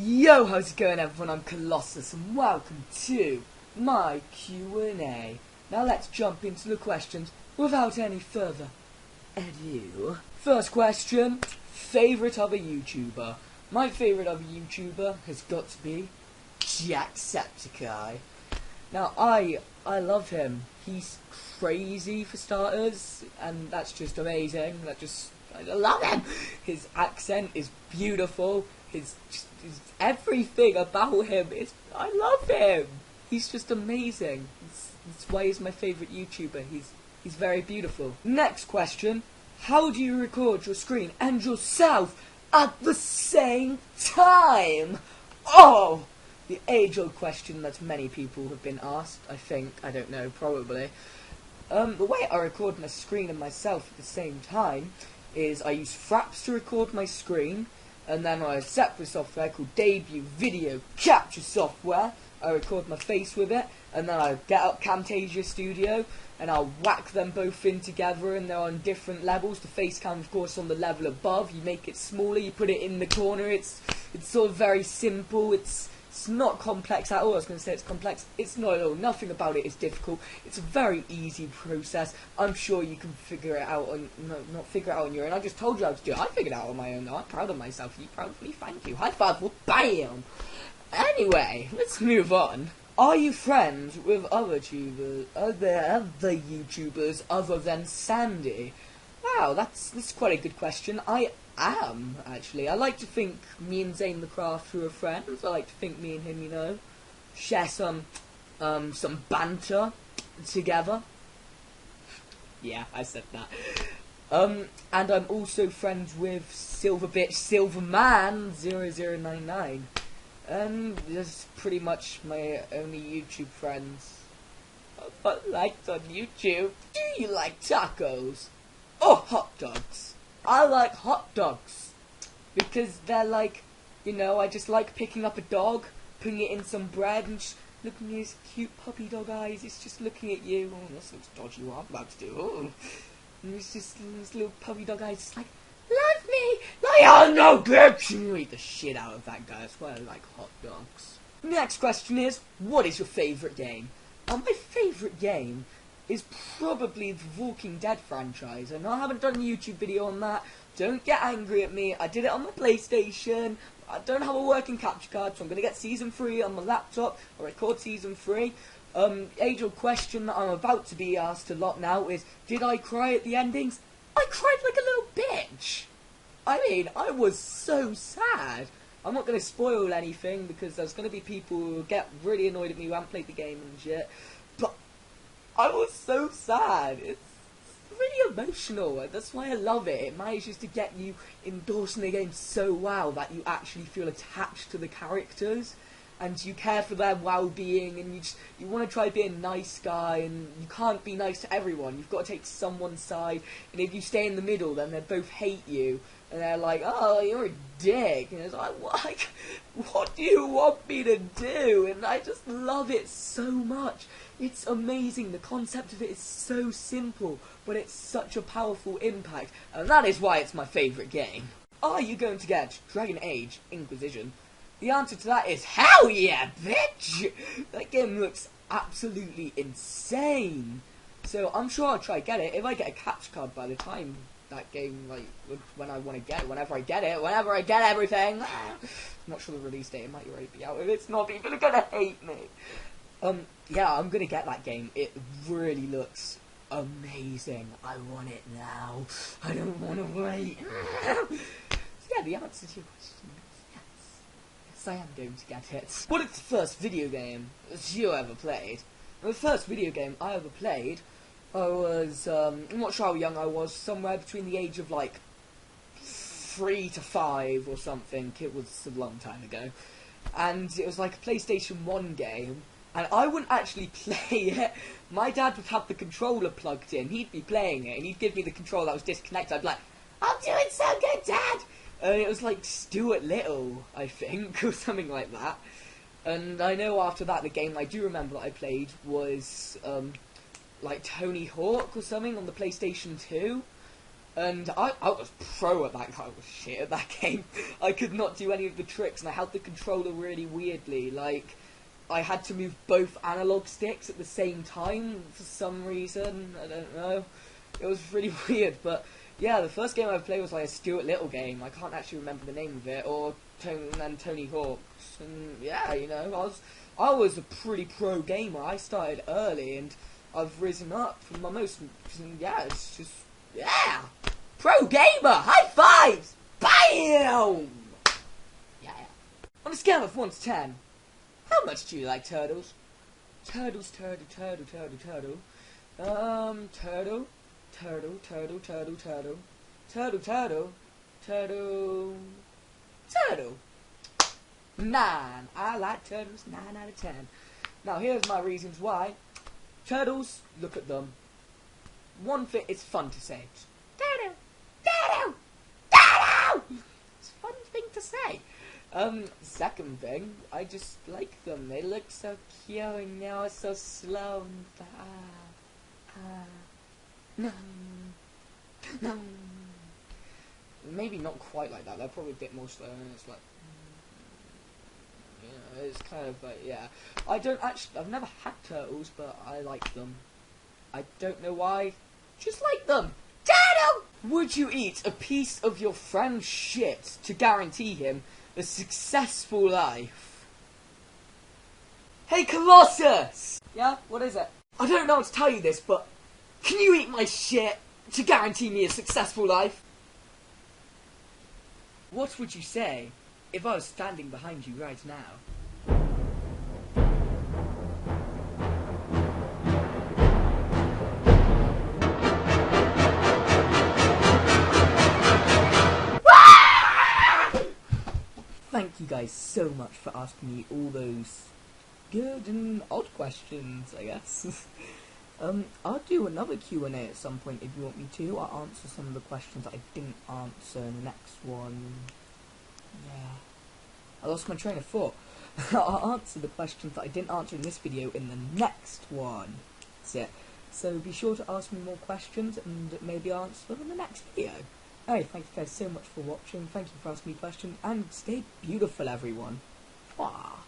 Yo, how's it going everyone? I'm Colossus and welcome to my Q&A. Now let's jump into the questions without any further ado. First question, favourite other YouTuber. My favourite other YouTuber has got to be Jacksepticeye. Now I love him. He's crazy for starters, and that's just amazing. I love him. His accent is beautiful. His everything about him is. I love him. He's just amazing. That's why he's my favourite YouTuber. He's very beautiful. Next question: how do you record your screen and yourself at the same time? Oh, the age-old question that many people have been asked. I think. I don't know. Probably. The way I record my screen and myself at the same time is I use Fraps to record my screen, and then I set for software called Debut Video Capture Software. I record my face with it, and then I get up Camtasia Studio, and I'll whack them both in together, and they're on different levels. The face cam, of course, on the level above. You make it smaller, you put it in the corner. It's sort of very simple. It's not complex at all. I was going to say it's complex. It's not at all. Nothing about it is difficult. It's a very easy process. I'm sure you can figure it out on... No, not figure it out on your own. I just told you how to do it. I figured it out on my own, though. I'm proud of myself. Are you proud of me? Thank you. High five. Well, bam! Anyway, let's move on. Are you friends with other YouTubers other than Sandy? Wow, that's quite a good question. I am, actually. I like to think me and Zane the Crafter are friends. I like to think me and him, you know, share some banter together. Yeah, I said that. And I'm also friends with Silverman0099. And that's pretty much my only YouTube friends. But liked on YouTube. Do you like tacos? Or hot dogs? I like hot dogs. Because they're like, you know, I just like picking up a dog, putting it in some bread, and just looking at his cute puppy dog eyes. It's just looking at you. Oh, this looks dodgy what I'm about to do. Oh. And it's just this little puppy dog eyes, just like, love me! Like, oh no, bitch! You eat the shit out of that guy. That's why I like hot dogs. Next question is, what is your favourite game? My favourite game is probably the Walking Dead franchise. I know I haven't done a YouTube video on that. Don't get angry at me. I did it on my PlayStation. I don't have a working capture card, so I'm going to get Season 3 on my laptop. I'll record Season 3. Age-old question that I'm about to be asked a lot now is, did I cry at the endings? I cried like a little bitch. I mean, I was so sad. I'm not going to spoil anything because there's going to be people who get really annoyed at me who haven't played the game and shit. But I was so sad. It's really emotional. That's why I love it. It manages to get you endorsing the game so well that you actually feel attached to the characters. And you care for their well-being, and you want to try being a nice guy, and you can't be nice to everyone. You've got to take someone's side, and if you stay in the middle, then they both hate you, and they're like, oh, you're a dick, and it's like, what do you want me to do? And I just love it so much. It's amazing. The concept of it is so simple, but it's such a powerful impact, and that is why it's my favourite game. Are you going to get Dragon Age Inquisition? The answer to that is hell yeah, bitch! That game looks absolutely insane. So I'm sure I'll try to get it. If I get a capture card by the time that game, like, when I want to get it, whenever I get everything. I'm not sure the release date, it might already be out. If it's not, people are gonna hate me. Yeah, I'm gonna get that game. It really looks amazing. I want it now. I don't want to wait. So yeah, the answer to your question is yes, I am going to get it. What is the first video game that you ever played? The first video game I ever played, I was, I'm not sure how young I was, somewhere between the age of like 3 to 5 or something. It was a long time ago. And it was like a PlayStation 1 game, and I wouldn't actually play it. My dad would have the controller plugged in, he'd be playing it, and he'd give me the controller that was disconnected. I'd be like, I'm doing so good, Dad! And it was like Stuart Little, I think, or something like that. And I know after that, the game I do remember that I played was, like Tony Hawk or something on the PlayStation 2. And I was pro at that. I was shit at that game. I could not do any of the tricks, and I held the controller really weirdly. Like, I had to move both analog sticks at the same time for some reason. I don't know. It was really weird, but yeah, the first game I played was like a Stuart Little game. I can't actually remember the name of it, or Tony Hawk's. And yeah, you know, I was a pretty pro gamer. I started early, and I've risen up from my most. Yeah, it's just yeah, pro gamer. High fives. Bam. Yeah. On a scale of 1 to 10, how much do you like turtles? Turtles, turtle, turtle, turtle, turtle. Turtle, turtle, turtle, turtle, turtle, turtle, turtle, turtle, turtle. 9. I like turtles. 9 out of 10. Now here's my reasons why. Turtles, look at them. One thing, it's fun to say. Turtle, turtle, turtle. It's a fun thing to say. Second thing, I just like them. They look so cute and now it's so slow. No. No. Maybe not quite like that. They're probably a bit more slow and it's like, you know, it's kind of like, yeah. I've never had turtles, but I like them. I don't know why. Just like them. Turtle! Would you eat a piece of your friend's shit to guarantee him a successful life? Hey, Colossus! Yeah, what is it? I don't know how to tell you this, but can you eat my shit to guarantee me a successful life? What would you say if I was standing behind you right now? Thank you guys so much for asking me all those good and odd questions, I guess. I'll do another Q&A at some point if you want me to. I'll answer some of the questions that I didn't answer in the next one. Yeah. I lost my train of thought. I'll answer the questions that I didn't answer in this video in the next one. That's it. So be sure to ask me more questions and maybe I'll answer them in the next video. Anyway, thank you guys so much for watching. Thank you for asking me questions and stay beautiful, everyone. Mwah.